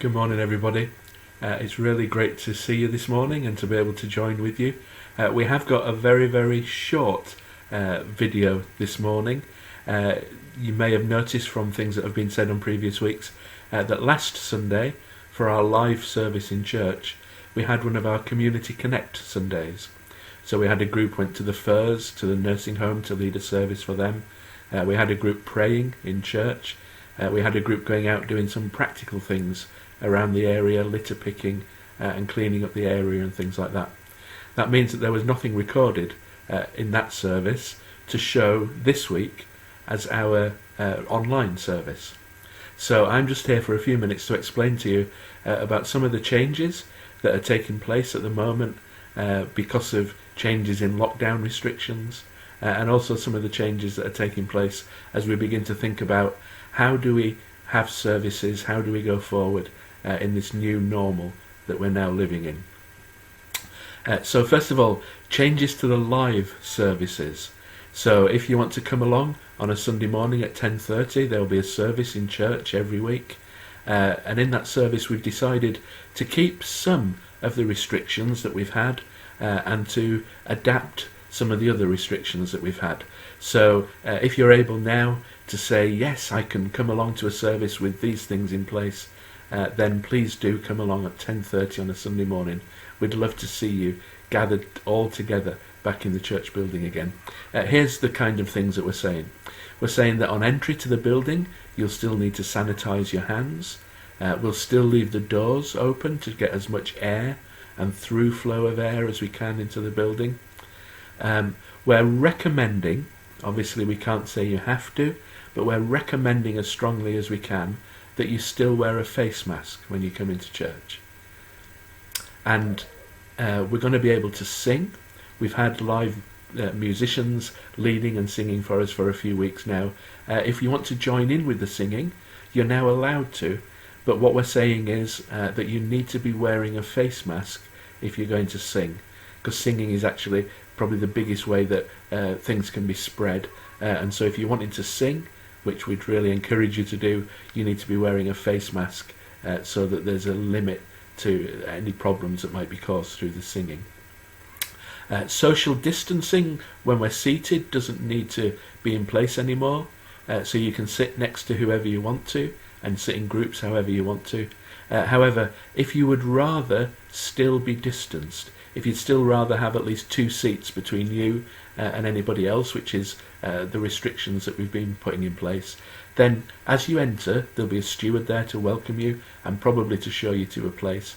Good morning, everybody. It's really great to see you this morning and to be able to join with you. We have got a very, very short video this morning. You may have noticed from things that have been said on previous weeks that last Sunday, for our live service in church, we had one of our Community Connect Sundays. So we had a group went to the Firs, to the nursing home to lead a service for them. We had a group praying in church. We had a group going out doing some practical things around the area, litter picking and cleaning up the area and things like that. That means that there was nothing recorded in that service to show this week as our online service. So I'm just here for a few minutes to explain to you about some of the changes that are taking place at the moment because of changes in lockdown restrictions and also some of the changes that are taking place as we begin to think about how do we have services, how do we go forward in this new normal that we're now living in. So first of all, changes to the live services. So if you want to come along on a Sunday morning at 10:30, there will be a service in church every week. And in that service we've decided to keep some of the restrictions that we've had and to adapt some of the other restrictions that we've had. So if you're able now to say, yes, I can come along to a service with these things in place, then please do come along at 10:30 on a Sunday morning. We'd love to see you gathered all together back in the church building again. Here's the kind of things that we're saying. We're saying that on entry to the building, you'll still need to sanitize your hands. We'll still leave the doors open to get as much air and through flow of air as we can into the building. We're recommending, obviously we can't say you have to, but we're recommending as strongly as we can that you still wear a face mask when you come into church. And we're going to be able to sing. We've had live musicians leading and singing for us for a few weeks now. If you want to join in with the singing, you're now allowed to, but what we're saying is that you need to be wearing a face mask if you're going to sing, because singing is actually probably the biggest way that things can be spread, and so if you're wanting to sing, which we'd really encourage you to do, you need to be wearing a face mask so that there's a limit to any problems that might be caused through the singing. Social distancing when we're seated doesn't need to be in place anymore, so you can sit next to whoever you want to and sit in groups however you want to. However, if you would rather still be distanced, if you'd still rather have at least 2 seats between you and anybody else, which is the restrictions that we've been putting in place, then as you enter there'll be a steward there to welcome you and probably to show you to a place.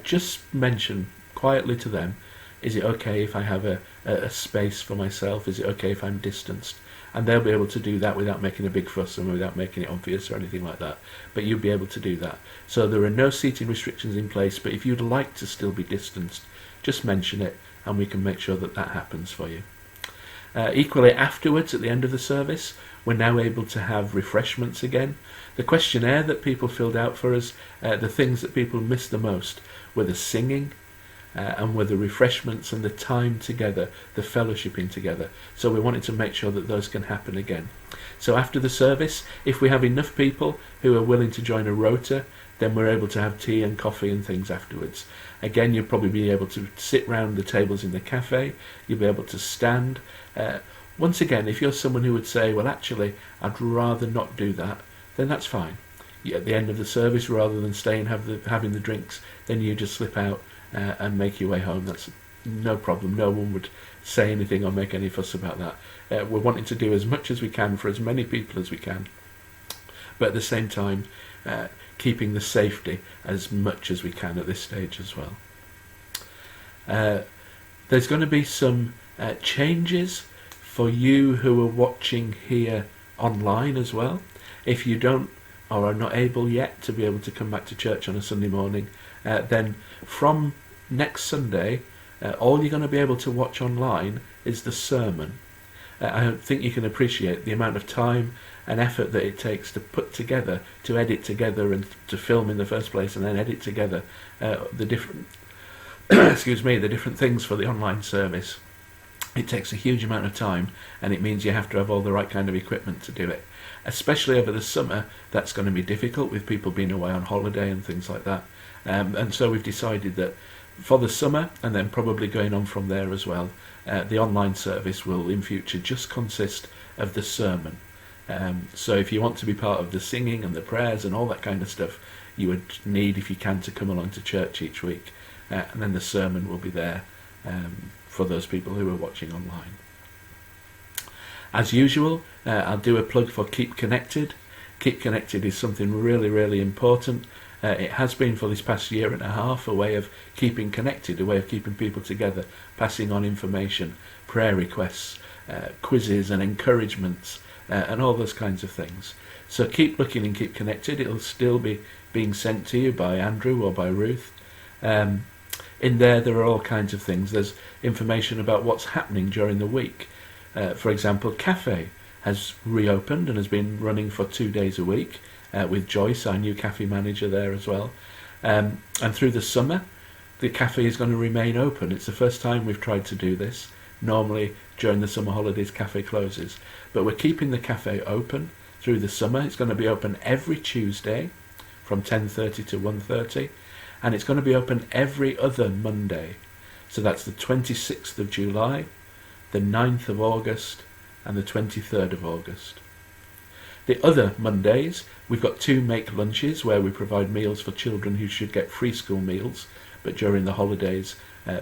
Just mention quietly to them, is it okay if I have a space for myself? Is it okay if I'm distanced? And they'll be able to do that without making a big fuss and without making it obvious or anything like that. But you'll be able to do that. So there are no seating restrictions in place, but if you'd like to still be distanced, just mention it and we can make sure that that happens for you. Equally, afterwards, at the end of the service, we're now able to have refreshments again. The questionnaire that people filled out for us, the things that people missed the most were the singing and were the refreshments and the time together, the fellowshipping together. So we wanted to make sure that those can happen again. So after the service, if we have enough people who are willing to join a rota, then we're able to have tea and coffee and things afterwards. Again, you'll probably be able to sit round the tables in the cafe, you'll be able to stand. Once again, if you're someone who would say, well actually, I'd rather not do that, then that's fine. At the end of the service, rather than stay and having the drinks, then you just slip out and make your way home. That's no problem. No one would say anything or make any fuss about that. We're wanting to do as much as we can for as many people as we can, but at the same time keeping the safety as much as we can at this stage as well. There's going to be some changes for you who are watching here online as well. If you don't or are not able yet to be able to come back to church on a Sunday morning, then from next Sunday all you're going to be able to watch online is the sermon. I think you can appreciate the amount of time and effort that it takes to put together, to edit together and to film in the first place and then edit together the different the different things for the online service. It takes a huge amount of time and it means you have to have all the right kind of equipment to do it. especially over the summer, that's going to be difficult with people being away on holiday and things like that. And so we've decided that for the summer, and then probably going on from there as well, the online service will in future just consist of the sermon. So if you want to be part of the singing and the prayers and all that kind of stuff, you would need, if you can, to come along to church each week. And then the sermon will be there for those people who are watching online. As usual, I'll do a plug for Keep Connected. Keep Connected is something really, really important. It has been for this past year and a half a way of keeping connected, a way of keeping people together, passing on information, prayer requests, quizzes and encouragements, and all those kinds of things. So keep looking and keep connected. It'll still be being sent to you by Andrew or by Ruth. In there are all kinds of things. There's information about what's happening during the week. For example, Cafe has reopened and has been running for 2 days a week with Joyce, our new cafe manager, there as well. And through the summer, the cafe is going to remain open. It's the first time we've tried to do this. Normally, during the summer holidays, cafe closes. But we're keeping the cafe open through the summer. It's going to be open every Tuesday from 10:30 to 1:30. And it's going to be open every other Monday. So that's the 26th of July, the 9th of August, and the 23rd of August. The other Mondays, we've got 2 make lunches where we provide meals for children who should get free school meals, but during the holidays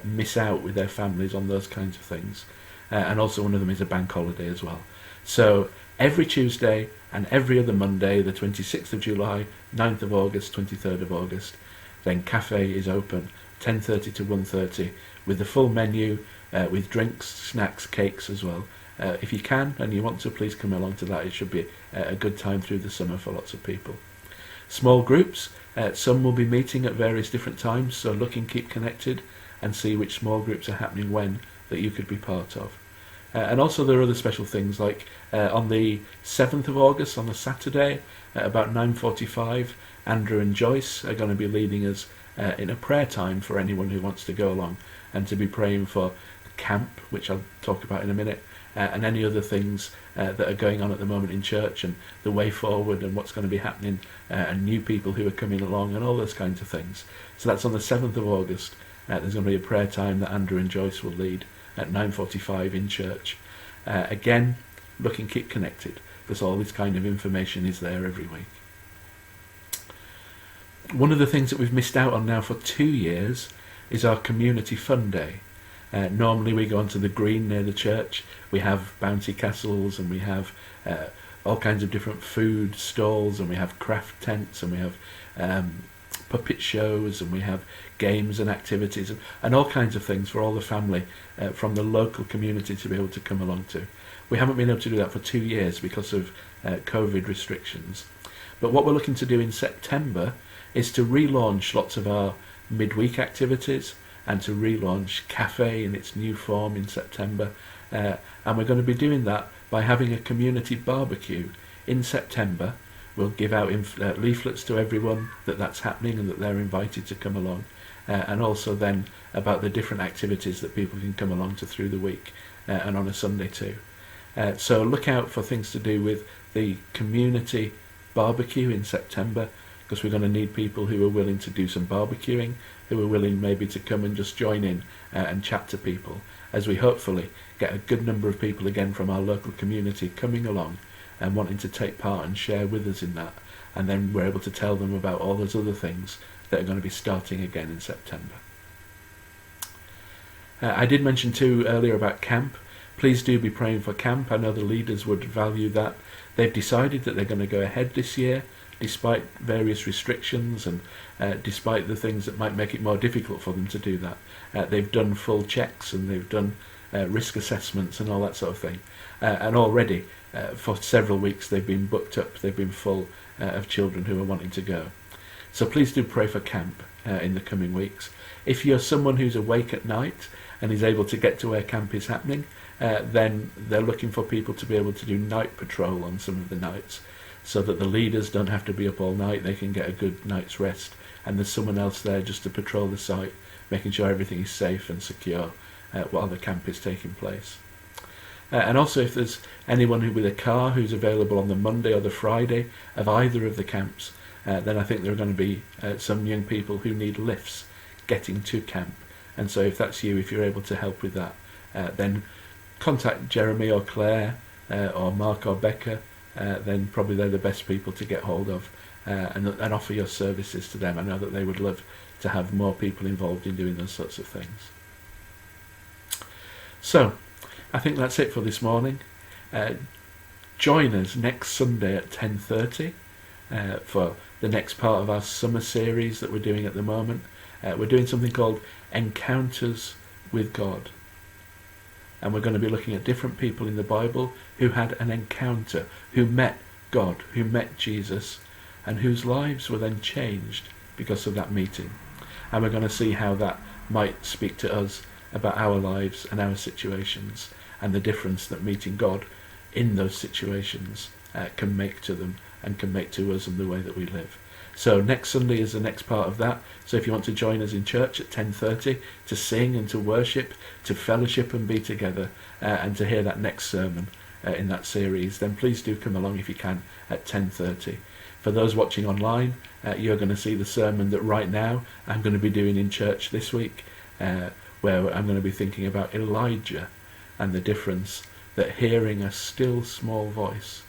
miss out with their families on those kinds of things. And also one of them is a bank holiday as well. So every Tuesday and every other Monday, the 26th of July, 9th of August, 23rd of August, then cafe is open 10:30 to 1:30 with the full menu, with drinks, snacks, cakes as well. If you can and you want to, please come along to that. It should be a good time through the summer for lots of people. Small groups, some will be meeting at various different times, so look and keep connected and see which small groups are happening when that you could be part of. And also there are other special things like on the 7th of August, on a Saturday, at about 9:45, Andrew and Joyce are going to be leading us in a prayer time for anyone who wants to go along and to be praying for camp, which I'll talk about in a minute, and any other things that are going on at the moment in church and the way forward and what's going to be happening and new people who are coming along and all those kinds of things. So that's on the 7th of August. There's going to be a prayer time that Andrew and Joyce will lead at 9:45 in church. Again, look and keep connected because all this kind of information is there every week. One of the things that we've missed out on now for 2 years is our Community Fun Day. Normally we go onto the green near the church. We have bouncy castles and we have all kinds of different food stalls and we have craft tents and we have puppet shows and we have games and activities and all kinds of things for all the family from the local community to be able to come along to. We haven't been able to do that for 2 years because of COVID restrictions. But what we're looking to do in September is to relaunch lots of our midweek activities and to relaunch Cafe in its new form in September. And we're going to be doing that by having a community barbecue in September. We'll give out leaflets to everyone that that's happening and that they're invited to come along. And also then about the different activities that people can come along to through the week and on a Sunday too. So look out for things to do with the community barbecue in September, because we're going to need people who are willing to do some barbecuing, who are willing maybe to come and just join in and chat to people, as we hopefully get a good number of people again from our local community coming along and wanting to take part and share with us in that. And then we're able to tell them about all those other things that are going to be starting again in September. I did mention too earlier about camp. Please do be praying for camp. I know the leaders would value that. They've decided that they're going to go ahead this year, despite various restrictions and despite the things that might make it more difficult for them to do that. They've done full checks and they've done risk assessments and all that sort of thing. And already, for several weeks, they've been booked up. They've been full of children who are wanting to go. So please do pray for camp in the coming weeks. If you're someone who's awake at night and is able to get to where camp is happening, then they're looking for people to be able to do night patrol on some of the nights, so that the leaders don't have to be up all night. They can get a good night's rest, and there's someone else there just to patrol the site, making sure everything is safe and secure while the camp is taking place. And also if there's anyone with a car who's available on the Monday or the Friday of either of the camps, then I think there are going to be some young people who need lifts getting to camp. And so if that's you, if you're able to help with that, then contact Jeremy or Claire or Mark or Becca. Then probably they're the best people to get hold of and offer your services to them. I know that they would love to have more people involved in doing those sorts of things. So, I think that's it for this morning. Join us next Sunday at 10:30 for the next part of our summer series that we're doing at the moment. We're doing something called Encounters with God. And we're going to be looking at different people in the Bible who had an encounter, who met God, who met Jesus, and whose lives were then changed because of that meeting. And we're going to see how that might speak to us about our lives and our situations, and the difference that meeting God in those situations can make to them and can make to us and the way that we live. So next Sunday is the next part of that. So if you want to join us in church at 10:30 to sing and to worship, to fellowship and be together, and to hear that next sermon in that series, then please do come along if you can at 10:30. For those watching online, you're going to see the sermon that right now I'm going to be doing in church this week, where I'm going to be thinking about Elijah and the difference that hearing a still small voice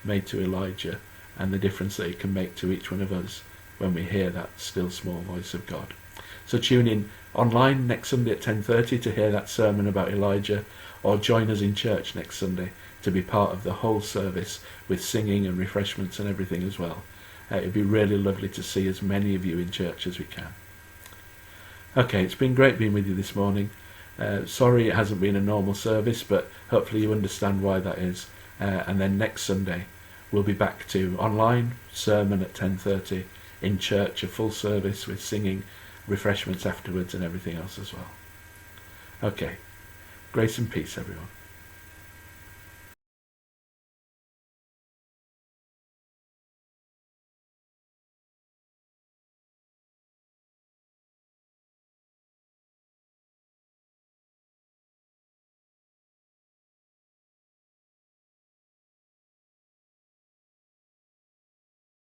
made to Elijah, and the difference that it can make to each one of us when we hear that still small voice of God. So tune in online next Sunday at 10:30 to hear that sermon about Elijah, or join us in church next Sunday to be part of the whole service with singing and refreshments and everything as well. It'd be really lovely to see as many of you in church as we can. Okay, it's been great being with you this morning. Sorry it hasn't been a normal service, but hopefully you understand why that is. And then next Sunday we'll be back to online sermon at 10:30, in church a full service with singing, refreshments afterwards and everything else as well. Okay, grace and peace everyone.